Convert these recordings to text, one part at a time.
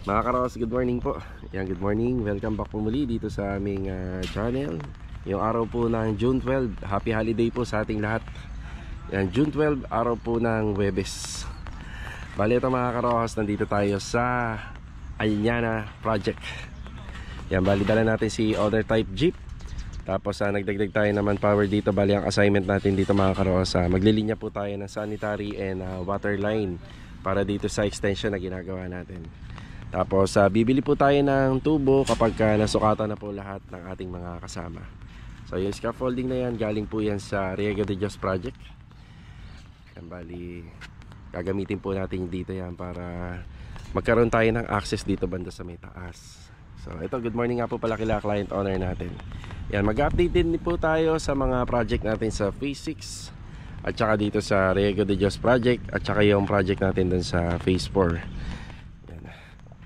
Mga karos, good morning po. Yan, good morning. Welcome back po muli dito sa aming channel. Yung araw po ng June 12. Happy holiday po sa ating lahat. Yan, June 12, araw po ng Huwebes. Bali ito mga karos, nandito tayo sa Aliñana Project. Yan, bali dala natin si other type jeep. Tapos nagdagdag tayo naman power dito. Bali ang assignment natin dito mga karos, maglilinya po tayo ng sanitary and water line para dito sa extension na ginagawa natin. Tapos bibili po tayo ng tubo kapag nasukatan na po lahat ng ating mga kasama. So yung scaffolding na yan, galing po yan sa Riego de Dios Project. Yan, bali gagamitin po natin dito yan para magkaroon tayo ng access dito banda sa may taas. So ito, good morning nga po pala kila client owner natin. Yan, mag-update din po tayo sa mga project natin sa Phase 6 at saka dito sa Riego de Dios Project at saka yung project natin dun sa Phase 4.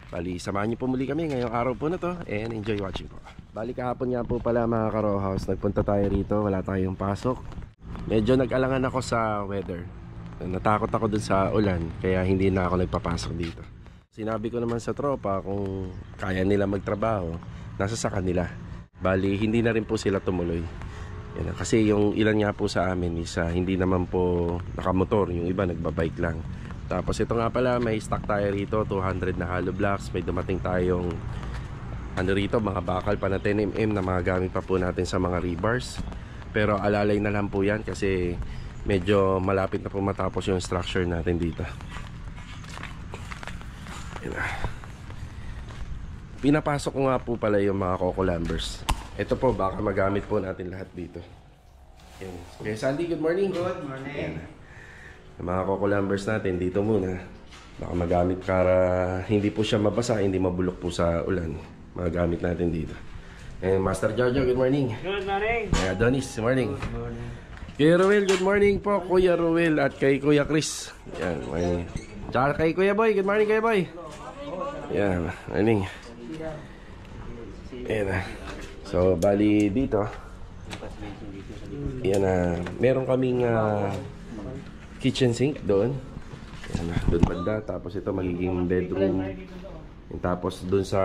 Bali, samahan niyo po muli kami ngayong araw po na to and enjoy watching po. Bali, kahapon nga po pala mga ka-row house, nagpunta tayo rito, wala tayong pasok. Medyo nag-alangan ako sa weather. Natakot ako dun sa ulan, kaya hindi na ako nagpapasok dito. Sinabi ko naman sa tropa kung kaya nila magtrabaho, nasa sa kanila. Bali, hindi na rin po sila tumuloy. Yan, kasi yung ilan nga po sa amin is hindi naman po nakamotor, yung iba nagbabike lang. Tapos ito nga pala, may stock tayo rito, 200 na hollow blocks. May dumating tayong ano rito, mga bakal pa na 10mm na mga gamit pa po natin sa mga rebars. Pero alalay na lang po yan kasi medyo malapit na po matapos yung structure natin dito. Pinapasok ko nga po pala yung mga coco lumbers. Ito po, baka magamit po natin lahat dito. Okay, Sandy, good morning. Good morning. Yan. Yung mga coco lumbers natin dito muna, baka magamit para hindi po siya mabasa, hindi mabulok po sa ulan. Magamit natin dito. And Master Jojo, good morning. Good morning. Adonis, good morning. Good morning. Kuya Ruel, good morning po. Kuya Ruel at kay Kuya Chris. Yan, morning. Tsaka kay Kuya Boy, good morning Kuya Boy. Yan, morning. Ayan. So, bali dito. Yan na, meron kaming kitchen sink doon. Yan, doon banda. Tapos ito magiging bedroom. Tapos doon sa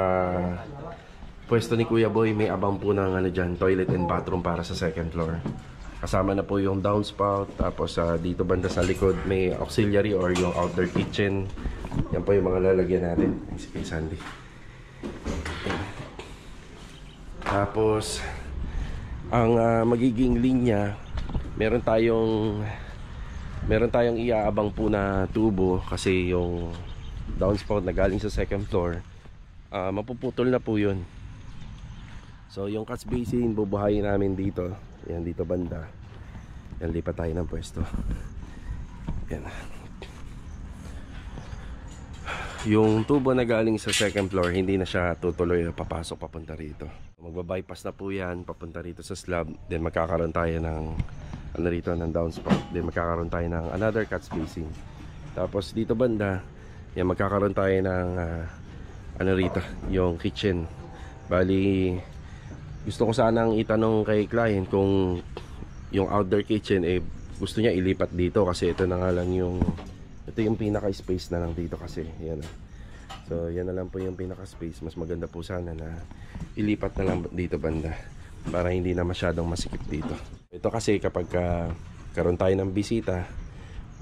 pwesto ni Kuya Boy, may abang po ng ano dyan, toilet and bathroom para sa second floor. Kasama na po yung downspout. Tapos dito banda sa likod, may auxiliary or yung outdoor kitchen. Yan po yung mga lalagyan natin. Sige, Sandy. Tapos ang magiging linya, meron tayong iaabang po na tubo kasi yung downspout na galing sa second floor, mapuputol na po yun. So yung catch basin bubuhayin namin dito. Yan, dito banda. Yan, lipat tayo ng pwesto. Yan. Yung tubo na galing sa second floor, hindi na siya tutuloy na papasok papunta rito. Magbabypass na po yan papunta rito sa slab. Then magkakaroon tayo ng ano rito, ng downspout. Then magkakaroon tayo ng another cut spacing. Tapos dito banda, yan, magkakaroon tayo ng ano rito, yung kitchen. Bali, gusto ko sanang itanong kay client kung yung outdoor kitchen gusto niya ilipat dito kasi ito na nga lang yung pinaka space na lang dito kasi yan. So yan na lang po yung pinaka space. Mas maganda po sana na ilipat na lang dito banda para hindi na masyadong masikip dito. Ito kasi kapag karoon tayo ng bisita,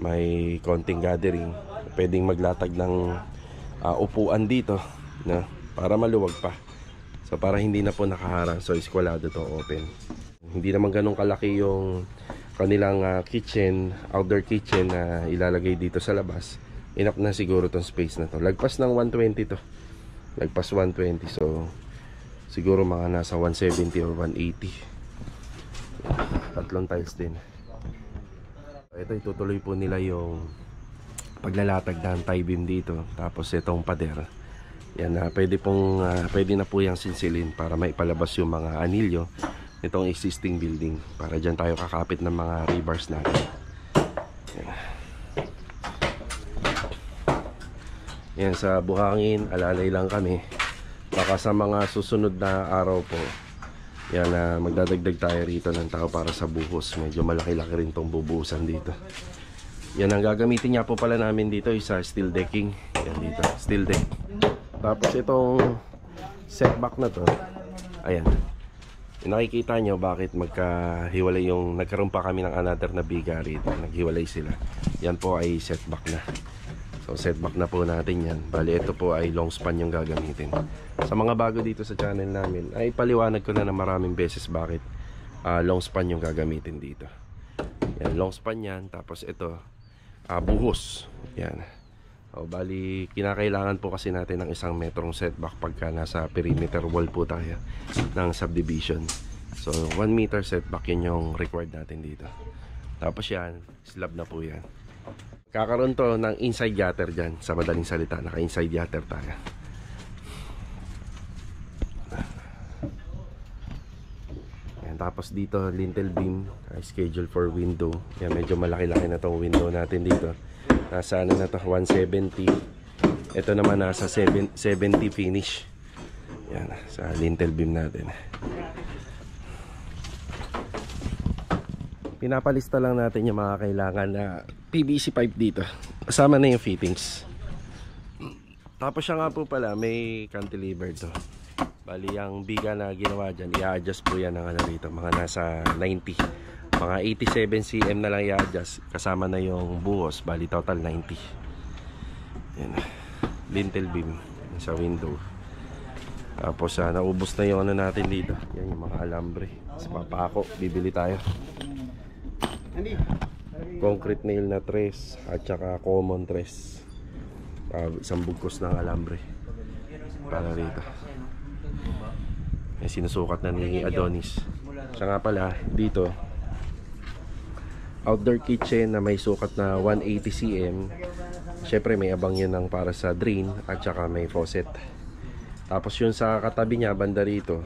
may konting gathering, pwedeng maglatag ng upuan dito na para maluwag pa. So para hindi na po nakaharang, so iskwalado to open. Hindi naman ganun kalaki yung kanilang kitchen, outdoor kitchen na ilalagay dito sa labas. Enough na siguro tong space na to. Lagpas ng 120 to. Lagpas 120, so siguro mga nasa 170 or 180. Tatlong tiles din. Ito, itutuloy po nila yung paglalatag ng tie beam dito. Tapos itong pader. Yan, pwede na po yung sinsilin para maipalabas yung mga anilyo nitong existing building. Para dyan tayo kakapit ng mga rebars natin. Yan. Yan, sa buhangin, alalay lang kami. Baka sa mga susunod na araw po, yan, magdadagdag tayo rito ng tao para sa buhos. Medyo malaki-laki rin tong bubuhusan dito. Yan, ang gagamitin niya po pala namin dito is steel decking. Yan dito, steel deck. Tapos itong setback na to, ayan, nakikita nyo bakit magkahiwalay yung, nagkaroon pa kami ng another na biga rito, naghiwalay sila. Yan po ay setback na. So setback na po natin yan. Bali ito po ay long span yung gagamitin. Sa mga bago dito sa channel namin, ay paliwanag ko na maraming beses bakit long span yung gagamitin dito. Yan, long span yan. Tapos ito, buhos. Yan. O, bali, kinakailangan po kasi natin ng 1 metrong setback pagka nasa perimeter wall po tayo ng subdivision. So 1 meter setback yun yung required natin dito. Tapos yan, slab na po yan. Kakaroon to ng inside gutter dyan. Sa madaling salita, naka inside gutter tayo. Yan, tapos dito lintel beam, schedule for window. Yan, medyo malaki-laki na tong window natin dito. Nasa ano na to, 170. Ito naman nasa 70 finish. Yan, sa lintel beam natin. Pinapalista lang natin yung mga kailangan na PVC pipe dito. Kasama na yung fittings. Tapos siya nga po pala, may cantilever to. Bali, ang biga na ginawa dyan, i-adjust po yan ng ano dito, mga nasa 90. Mga 87 cm na lang i-adjust. Kasama na yung buhos. Bali, total 90. Yan. Lintel beam sa window. Tapos naubos na yung ano natin dito. Yan yung mga alambre. Sa papako, bibili tayo. Concrete nail na tres at saka common tres. Isang bugkos ng alambre para rito. May sinusukat na ni Adonis. Siya nga pala dito, outdoor kitchen na may sukat na 180 cm. Syempre may abang yun ng para sa drain at saka may faucet. Tapos yun sa katabi niya, banda rito,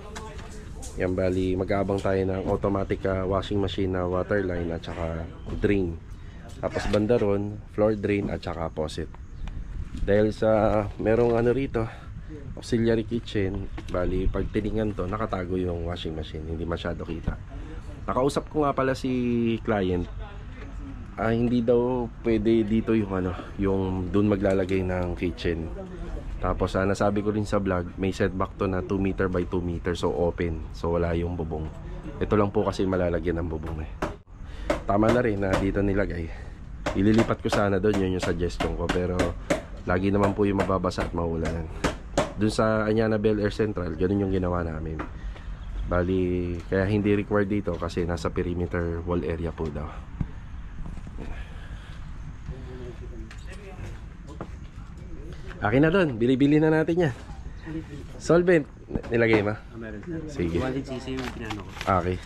yan, bali mag-aabang tayo ng automatic washing machine na water line at saka drain. Tapos banda ron, floor drain at saka faucet. Dahil sa merong ano rito, auxiliary kitchen, bali pag tiningnan to, nakatago yung washing machine, hindi masyado kita. Nakausap ko nga pala si client, hindi daw pwede dito yung ano, yung doon maglalagay ng kitchen. Tapos nasabi ko rin sa vlog, may setback to na 2 meter by 2 meter, so open, so wala yung bubong. Ito lang po kasi malalagyan ng bubong eh. Tama na rin na dito nilagay. Ililipat ko sana doon, yun yung suggestion ko, pero lagi naman po yung mababasa at maulanan. Doon sa Anyana Bel Air Central, ganun yung ginawa namin. Bali, kaya hindi required dito kasi nasa perimeter wall area po daw. Akin na doon, bili-bili na natin yan. Solvent, nilagay mo? Sige. Okay.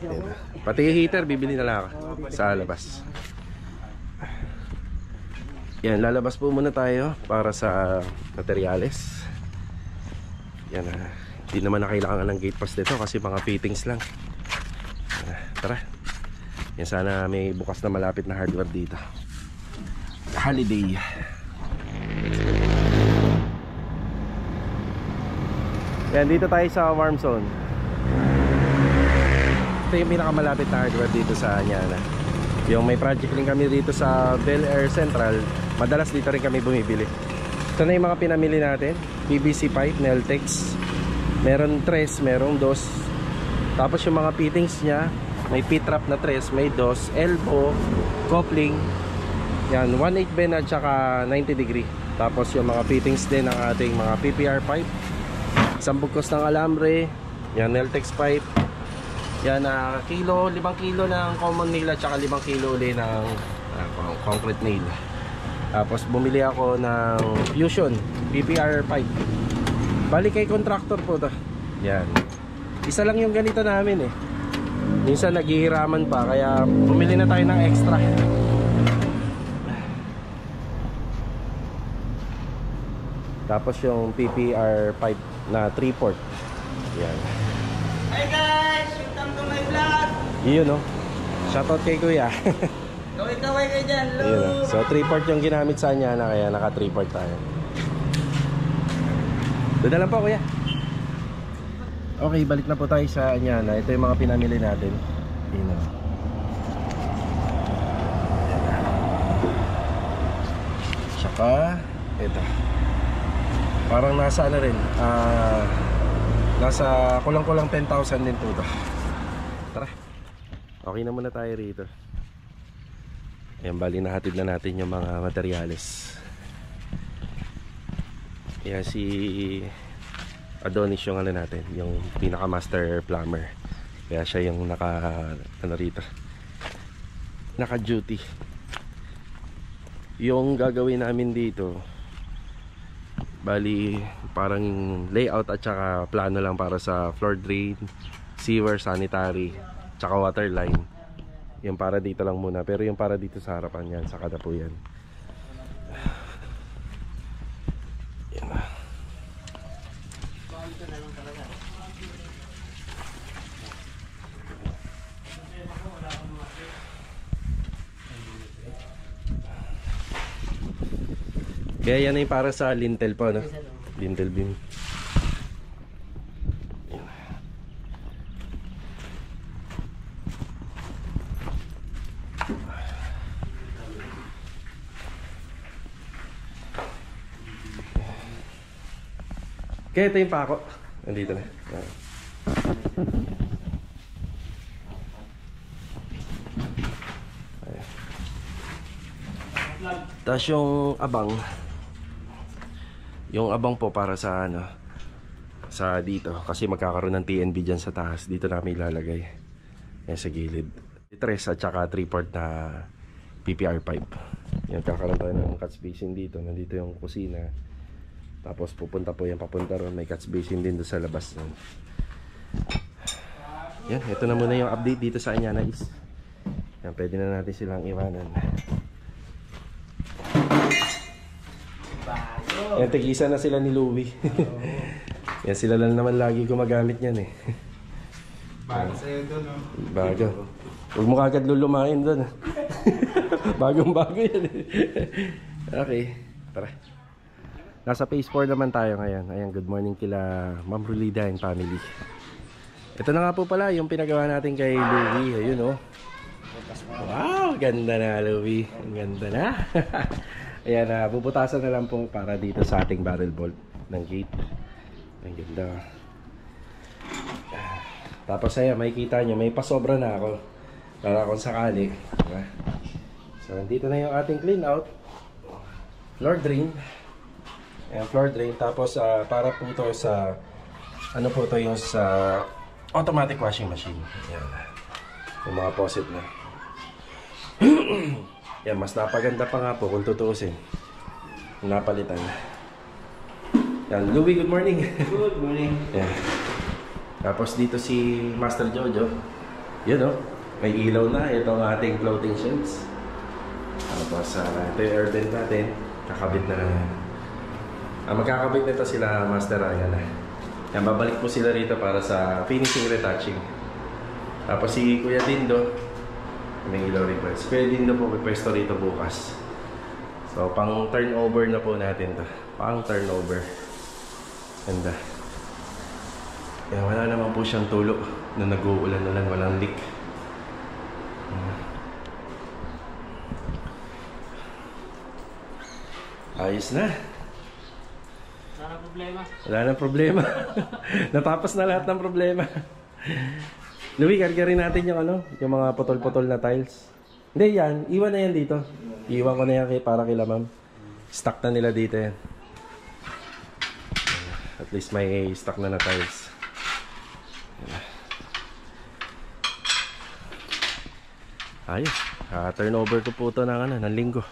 Yan. Pati heater, bibili na lang ako sa labas. Yan, lalabas po muna tayo para sa materyales. Yan, hindi naman na kailangan ng gate pass dito kasi mga fittings lang. Tara. Yan, sana may bukas na malapit na hardware dito. Holiday. Yan, dito tayo sa warm zone. Ito yung pinakamalapit na hardware dito sa Anyana. Yung may project rin kami dito sa Bel Air Central, madalas dito rin kami bumibili. Ito na yung mga pinamili natin. PVC pipe, Neltex. Meron tres, meron dos. Tapos yung mga fittings nya, may P-trap na tres, may dos, elbow, coupling. Yan, 1/8 bend at saka 90 degree. Tapos yung mga fittings din ng ating mga PPR pipe. Isang bugkos ng alambre. Yan, Neltex pipe. Yan, 5 kilo ng common nail at saka 5 kilo ulit ng concrete nail. Tapos bumili ako ng Fusion PPR pipe. Bali kay contractor po to. Yan. Isa lang yung ganito namin eh. Minsan naghihiraman pa kaya bumili na tayo ng extra. Tapos yung PPR pipe na 3/4. Yan. Hi guys! Welcome to my vlog! Yun no. Shoutout kay kuya. Kaway-kaway kayo dyan, Ayun, love! so 3/4 yung ginamit sa niya na kaya naka 3/4 tayo. Doon na lang po kuya. Okay, balik na po tayo sa Anyana. Ito yung mga pinamili natin. Yun o. Saka Ito. Parang nasa ano rin, nasa kulang-kulang 10,000 din po ito. Tara. Okay na muna tayo rito. Ayan, bali nahatid na natin yung mga materyales. Ayan, si Adonis yung ano natin, yung pinaka master plumber. Kaya siya yung ano rito, naka duty. Yung gagawin namin dito, bali parang layout at saka plano lang para sa floor drain, sewer, sanitary, tsaka water line. Yung para dito lang muna, pero yung para dito sa harapan yan, saka na po yan. Yan na. Kaya yan ay para sa lintel po, no? Lintel beam. Kaya ito yung pako. Nandito na. Tapos yung abang. Yung abang po para sa ano, sa dito. Kasi magkakaroon ng TNB dyan sa taas. Dito namin ilalagay. Yan sa gilid. 3 at saka 3/4 na PPR pipe. Yan, kakaroon tayo ng catch basin dito. Nandito yung kusina. Tapos pupunta po yan papunta ron. May catch basin din doon sa labas. Yan, ito na muna yung update dito sa Anyana East. Yan, pwede na natin silang iwanan. Yan, tigisa na sila ni Louie. Yan, sila lang naman lagi gumagamit yan eh. Bago sa'yo doon, no? Bago. Huwag mo kagad lulumain doon. Bagong bago yan eh. Okay, tara. Nasa phase 4 naman tayo ngayon. Ayan, good morning kila Ma'am Rulida and family. Ito na nga po pala yung pinagawa natin kay Louie. Ayun oh. Wow, ganda na Louie. Ang ganda na. Ayan, bubutasan na lang po para dito sa ating barrel bolt ng gate. Ang ganda. Tapos ayan, makikita nyo, may pasobra na ako para kung sakali. Diba? So, dito na yung ating clean out. Floor drain. Ayan, floor drain. Tapos, para po ito sa, ano po ito yung sa automatic washing machine. Ayan. Yung mga faucet na. Yan, mas napaganda pa nga po kung tutuusin. Napalitan. Yan, Louie, good morning. Good morning. Yan. Tapos dito si Master Jojo. Yun oh, may ilaw na. Ito ang ating floating shelves. Tapos ito yung air vent natin. Kakabit na lang. Magkakabit nito sila Master Ryan. Yan, babalik po sila rito para sa finishing retouching. Tapos si Kuya Dindo, may ilaw rin. Si Kuya Dindo po may pwesto rito bukas. So pang turnover na po natin to. Pang turnover. Ganda. Kaya wala naman po siyang tulo na nag-uulan-ulan, walang leak. Ayos na. Wala na problema. Wala na problema. Natapos na lahat ng problema. Louie, kargarin natin yung ano, yung mga putol-putol na tiles. Hindi yan, iwan na yan dito. Iwan ko na yan para kila ma'am. Stock na nila dito yan. At least may stock na tiles. Ayos. Turnover ko po ito ng, ng linggo.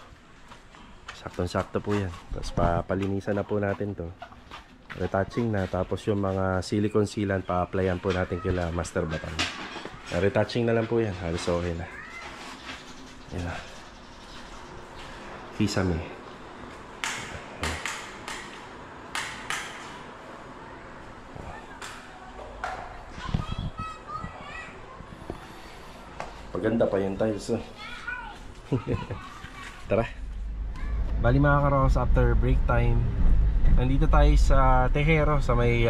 Saktong-sakto po yan. Tapos papalinisan na po natin to. Retouching na. Tapos yung mga silicone sealant pa-applyan po natin kila Master Batan. Retouching na lang po yan. Halos okay na. Yan. Kisame. Paganda pa yung tiles. Tara. Bali mga karos, after break time, nandito tayo sa Tejero, sa may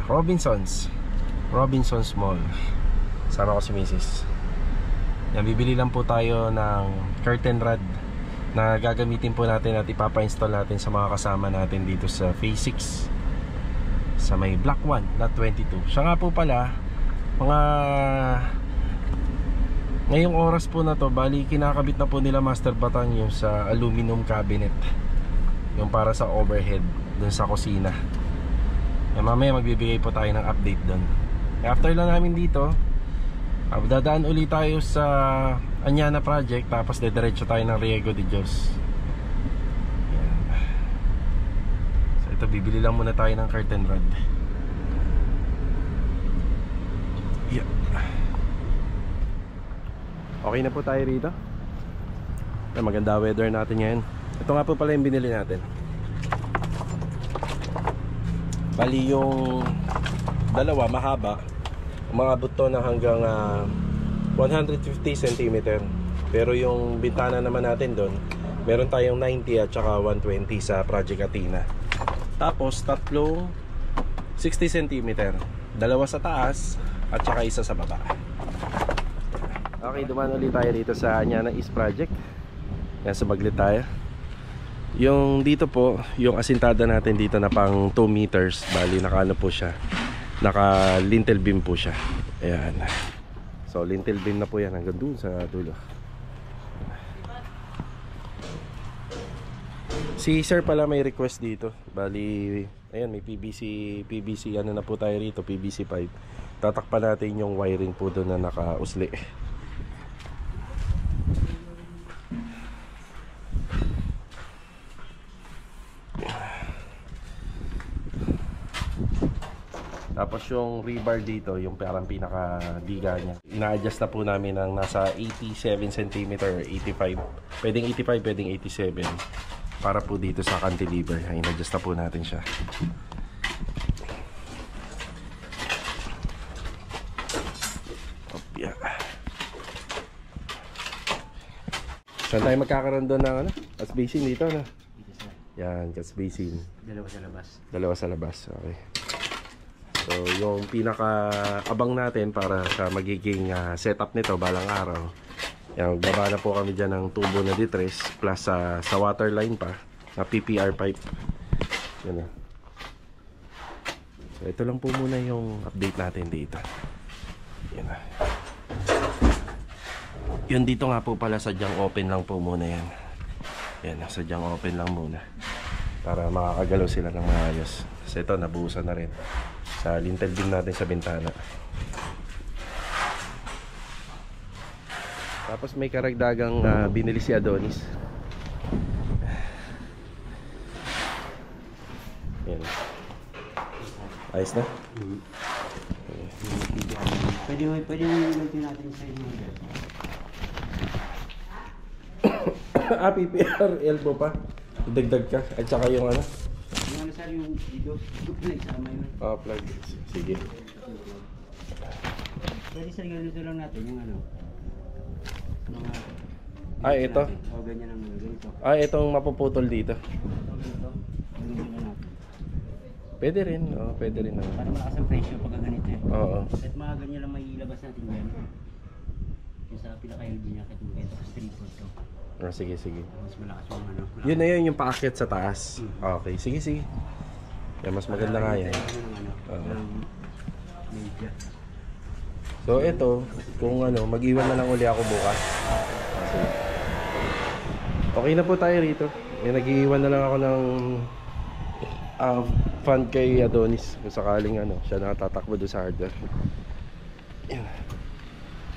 Robinsons Mall. Sama ko si Mrs. Yan, bibili lang po tayo ng curtain rod na gagamitin po natin at ipapa-install natin sa mga kasama natin dito sa Phase 6 sa may Block 1, Lot 22. Siya nga po pala, mga ngayong oras po na to, bali kinakabit na po nila Master Batang yung sa aluminum cabinet, yung para sa overhead dun sa kusina. Mamaya magbibigay po tayo ng update dun. After lang namin dito, dadaan ulit tayo sa Anyana project, tapos dediretso tayo ng Riego de Dios. Ayan. So ito, bibili lang muna tayo ng curtain rod. Yeah. Okay na po tayo rito. Maganda weather natin ngayon. Ito nga po pala yung binili natin. Bali yung dalawa mahaba, umabot to na hanggang 150 cm. Pero yung bintana naman natin doon, meron tayong 90 at saka 120 sa Project Athena. Tapos tatlong 60 cm, dalawa sa taas at saka isa sa baba. Okay, dumaan ulit tayo dito sa Anyana East Project. Yan, sumaglit tayo. Yung dito po, yung asintada natin dito na pang 2 meters, bali naka ano po siya, naka lintel beam po siya. Ayan. So lintel beam na po yan hanggang doon sa dulo. Si sir pala may request dito. Bali, ayan, may PVC ano na po tayo rito, PVC pipe. Tatakpan natin yung wiring po doon na naka-usli. Tapos yung rebar dito, yung parang pinaka-diga niya, ina-adjust na po namin ng nasa 87 cm or 85. Pwedeng 85, pwedeng 87. Para po dito sa cantilever. In-adjust na po natin siya. Yeah. Saan tayo magkakaroon doon ng ano? Gas basin dito, ano? Yan, gas basin. Dalawa sa labas. Dalawa sa labas, okay. So yung pinaka-abang natin para sa magiging setup nito balang araw, yan, magbaba na po kami dyan ng tubo na ditres plus sa water line pa na PPR pipe. Yan na. So ito lang po muna yung update natin dito. Yan na. Yun dito nga po pala, sadyang open lang po muna yan. Yan, sadyang open lang muna para makakagalaw sila ng maayos. So ito, nabuhusan na rin sa lintel beam natin sa bintana. Tapos may karagdagang binili si Adonis. Yan. Ayos na? Pwede mo ilagay natin sa inyo. PPR elbow pa. Dagdag ka. At saka yung ano? Yung ano sir, yung dito nagsama yun. Plug. Sige. Pwede sir, ganito lang natin yung ano. Ito? O, ganyan ang ganito. Itong mapuputol dito. Ganito. Ganyan lang natin. Pwede rin. Pwede rin. Para malakas ang presyo pagka ganito eh. Oo. At mga ganyan lang may ilabas natin dyan. Yung sa pinaka-LB niya, kahit mga ganito, 3-4 to. Sige. Mas malakas yung ano. Yun na yun, yung paakyat sa taas. Okay, sige. Yan, mas maganda nga yan. Media. So ito, kung ano, mag-iwan na lang uli ako bukas. Okay na po tayo rito. Nag-iwan na lang ako ng fund kay Adonis kung sakaling ano, siya natatakbo doon sa hardware. Yan.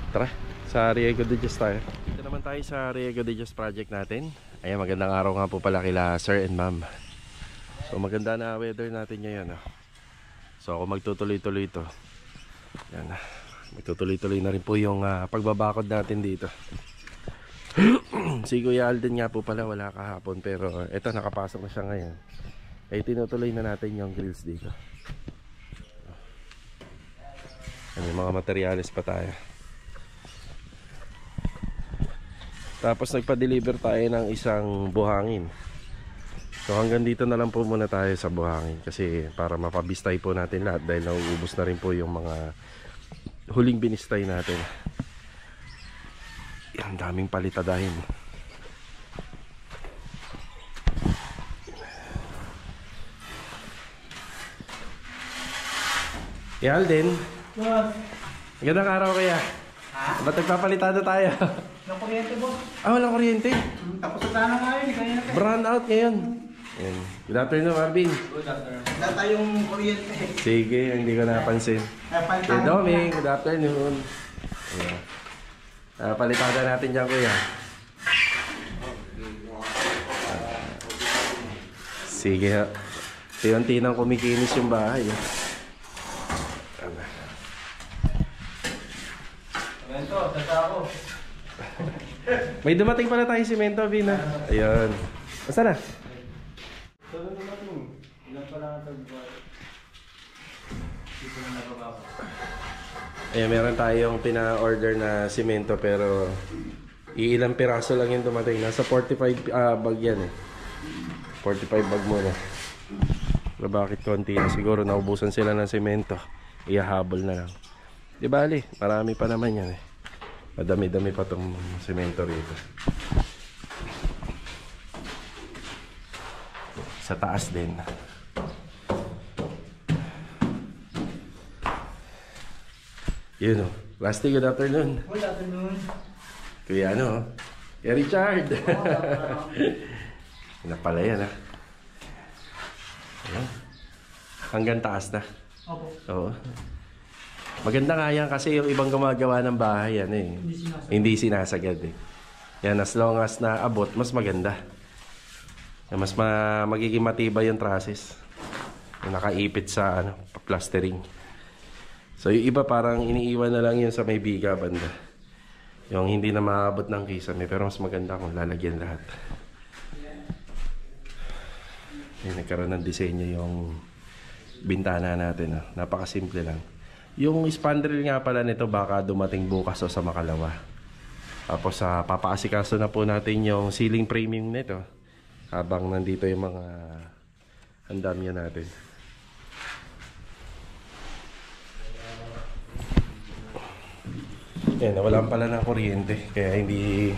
Tara, sa Riego de Dios tayo. Dito naman tayo sa Riego de Dios project natin. Ayan, magandang araw nga po pala kila sir and ma'am. So maganda na weather natin ngayon. So ako magtutuloy-tuloy ito. Yan. Magtutuloy-tuloy na rin po yung pagbabakod natin dito. Si Kuya Alden nga po pala wala kahapon, pero eto nakapasok na siya ngayon. Ay tinutuloy na natin yung grills dito. May mga materyales pa tayo. Tapos nagpa-deliver tayo ng isang buhangin. So hanggang dito na lang po muna tayo sa buhangin, kasi para mapabistay po natin lahat dahil nauubos na rin po yung mga huling binistay natin. Yan, daming palitadahin. Alden. Boss. Magandang araw kaya. Ha? Ba't nagpapalitada tayo? Yung kuryente, boss. Walang kuryente. Tapos na sana nga yun. Kanina pa. Brown out ngayon. Ayan. Good afternoon, Marvin. Good afternoon. Wala tayong kuryente. Sige, hindi ko napansin. Si Domi, good afternoon. Ayan. Palitada natin dyan, kuya. Sige ha. Tiyan-tinang kumikinis yung bahay. Semento, tata ako. May dumating pala tayong simento, Vina. Ayun. Basta na? Saan dumating? Ilan pa lang ito? Dito na nabababa. Ayan, meron tayong pina-order na simento pero iilang piraso lang yung dumating. Nasa 45 bag yan eh. 45 bag muna. Pero bakit konti na? Siguro naubusan sila ng simento. Ihahabol na lang. Di bali, marami pa naman yan eh. Madami-dami pa tong simento rito. Sa taas din. Yun o. Rusty, good afternoon. Good afternoon. Kuya ano? Kuya Richard. Yan na pala yan ha. Ayan. Hanggang taas na. Opo. Oo. Maganda nga yan kasi yung ibang gumagawa ng bahay yan eh. Hindi sinasagad eh. Yan, as long as naabot, mas maganda. Yan, mas magiging matibay yung trusses. Yung nakaipit sa plastering. So yung iba parang iniiwan na lang yun sa may biga banda. Yung hindi na maabot ng kisame, pero mas maganda kung lalagyan lahat. Ay, nagkaroon ng disenyo yung bintana natin. Napakasimple lang. Yung spandrel nga pala nito baka dumating bukas o sa makalawa. Tapos papaasikaso na po natin yung ceiling framing nito habang nandito yung mga handamya natin. Yan, nawalan pala ng kuryente kaya hindi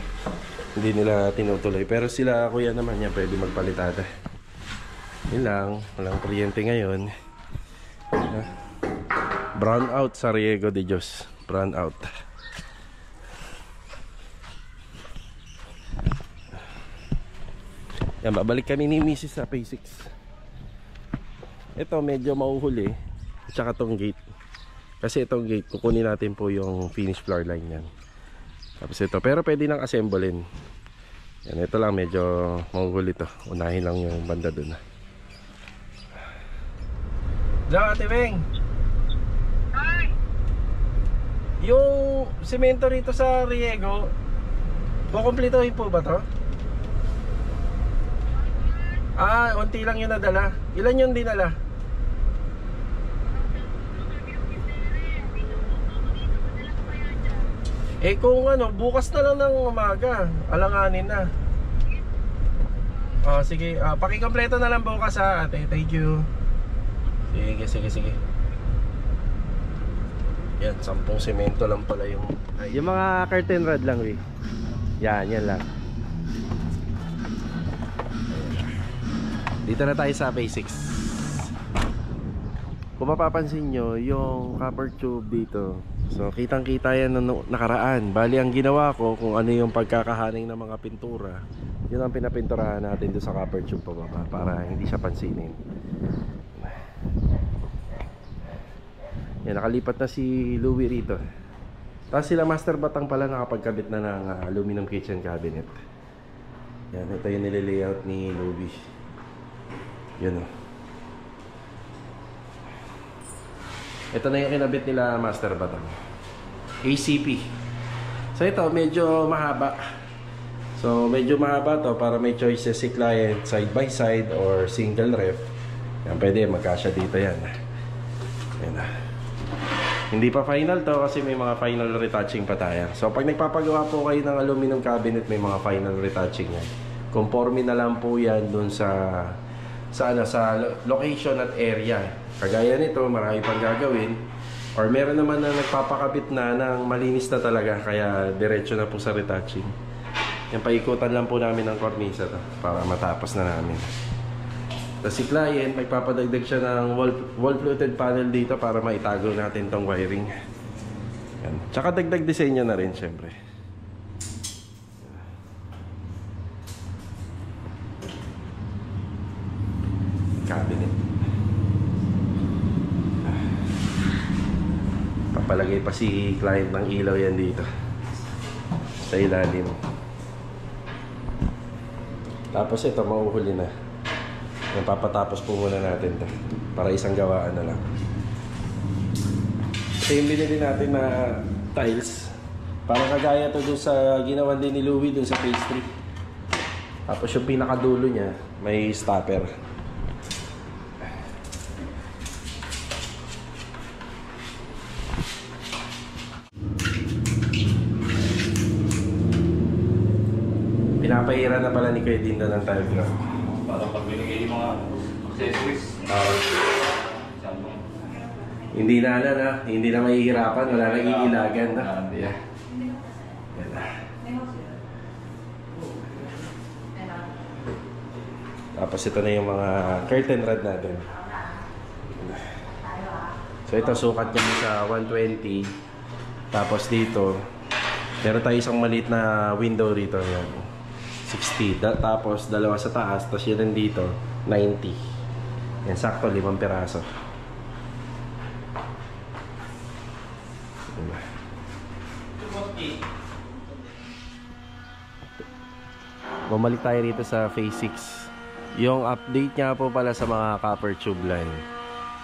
nila tinutuloy. Pero sila kuya naman yan pwede magpalitada. Yun lang, walang kuryente ngayon. Brown out sa Riego de Dios. Brown out. Yan, babalik kami ni Mrs. sa P6. Ito medyo mauhuli. Tsaka tong gate. Kasi itong gate, kukunin natin po yung finish floor line yan. Tapos ito, pero pwede nang assemblein. Yan, ito lang medyo mauhuli to. Unahin lang yung banda dun. Diyan, Ate Beng. Hi. Yung semento rito sa Riego, kukumplituhin po ba to? Unti lang yung nadala. Ilan yung dinala? Kung bukas na lang ng umaga, alanganin na. Sige, pakikompleto na lang bukas ha, ate. Thank you. Sige. Yan, 10 semento lang pala yung mga curtain rod lang, we. Yan lang. Dito na tayo sa basics. Kung mapapansin nyo, yung copper tube dito, so kitang kita yan nung nakaraan. Bali ang ginawa ko, kung ano yung pagkakahaning ng mga pintura, yun ang pinapinturahan natin doon sa copper tube pababa para hindi siya pansinin. Yan, nakalipat na si Louie rito. Tapos sila Master Batang pala nakapagkabit na ng aluminum kitchen cabinet. Yan, ito yung nililayout ni Louie. Yun o. Ito na yung kinabit nila Master Batang. ACP. So ito, medyo mahaba. So medyo mahaba to para may choices si client side by side or single ref. Yan, pwede magkasya dito yan. Yan na. Hindi pa final to kasi may mga final retouching pa tayo. So pag nagpapagawa po kayo ng aluminum cabinet, may mga final retouching yan. Conforme na lang po yan dun sa location at area. Kagaya nito, marami pang gagawin. Or meron naman na nagpapakabit na ng malinis na talaga, kaya diretso na po sa retouching. Yan, paikutan lang po namin ng kornisa to para matapos na namin. Tapos si client, nagpapadagdag siya ng wall-fluted panel dito para maitago natin tong wiring. Yan. Tsaka dagdag disenyo na rin, syempre. Cabinet. Papalagay pa si client ng ilaw yan dito sa ilalim. Tapos ito, mauhuli na. Papatapos po muna natin to para isang gawaan na lang. Ito yung binili natin na tiles. Parang kagaya to dun sa ginawa din ni Louie dun sa pastry. Tapos yung pinakadulo niya, may stopper. Pinapahiran na pala ni Kuya Dindo ng tile ground. Parang pag binigay yung mga accessories. Hindi na mahihirapan, wala nang iilagan na. Yeah. Yan na. Tapos ito na yung mga curtain rod natin. So ito sukat niya sa 120. Tapos dito, meron tayo isang maliit na window rito. Yan. 60. Tapos dalawa sa taas, tapos yun nandito 90. Yan, sakto 5 piraso. Bumalik tayo rito sa phase 6. Yung update niya po pala sa mga copper tube line.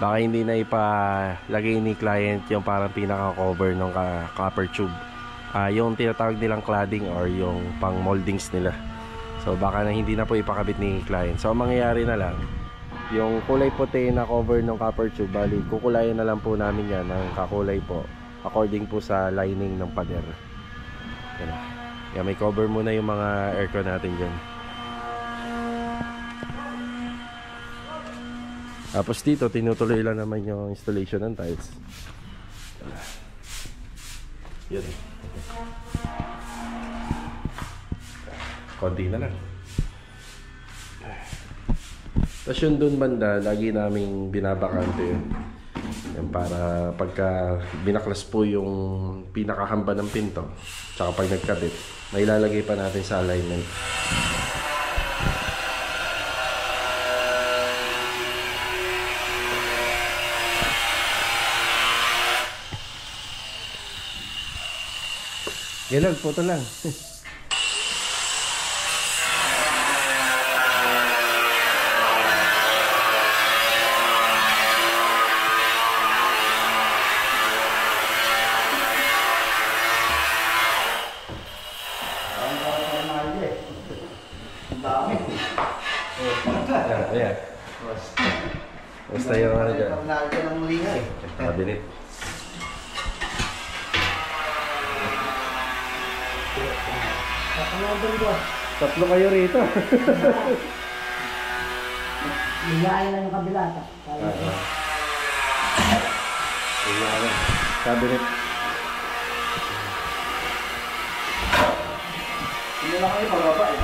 Baka hindi na ipalagay ni client yung parang pinaka-cover ng copper tube. Yung tinatawag nilang cladding or yung pang moldings nila. So baka na hindi na po ipakabit ni client. So ang mangyayari na lang, yung kulay puti na cover ng copper tube, bali kukulayan na lang po namin yan ng kakulay po according po sa lining ng pader. Yan. Yan, may cover muna yung mga aircon natin dyan. Tapos dito tinutuloy lang naman yung installation ng tiles. Yan. Konti na lang. Tapos yun dun banda, lagi naming binabakante yun. Yan, para pagka binaklas po yung pinakahamba ng pinto, tsaka pag nagkabit, may ilalagay pa natin sa alignment. Yan lang, photo lang. Ayan. Basta yung ano dyan. Cabinet. Tatlo kayo rito. Ligayan lang yung kabila. Cabinet. Hindi na kayo pababa eh.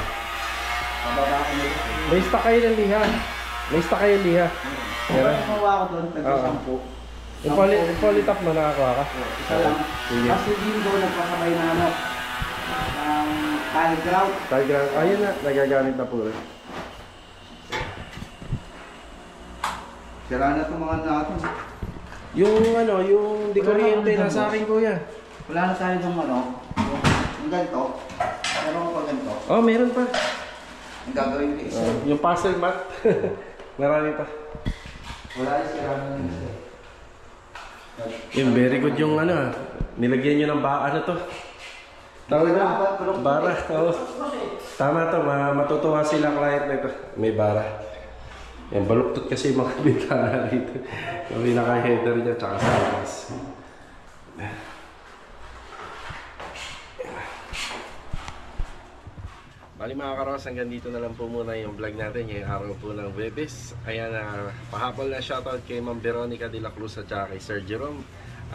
Pababa ako nito. May stock kayo ng liha. May stock kayo ng liha. Kaya kumawa ako doon, tagka-10. Yung polytop mo nakakuha ka? Isa lang. Sige. Kasi din doon nagpasabay na ano, ng tile grout. Tile grout. Ayun na, nagagamit na po rin. Sira na itong mga natin. Yung ano, yung di kuryente nasa akin kuya. Wala na tayo ng ano, yung ganito. Meron ko pa ganito. Oh, meron pa. Ang gagawin ko isa. Yung puzzle mat. Marami pa. Wala yung sira na yung isa. Yung very good yung ano, nilagyan nyo ng ano to. Tawag na, bara. Oh. Tama to, matutuwa sila client na ito. May bara. Yan, baluktot kasi yung mga bintana rito. Yung pinaka-header niya, tsaka sides. Bali mga karos, hanggang dito na lang po muna yung vlog natin ngayong araw po ng Webes. Ayan, pahapon na shoutout kay Ma'am Veronica de la Cruz at saka kay Sir Jerome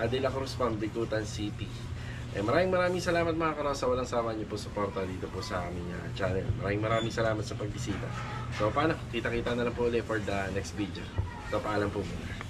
de la Cruz, Ma'am Bikutan City. Maraming salamat mga karosa. Walang sawa niyo po suporta dito po sa aming channel. Maraming salamat sa pagbisita. So paano? Kita-kita na lang po ulit for the next video. So paalam po muna.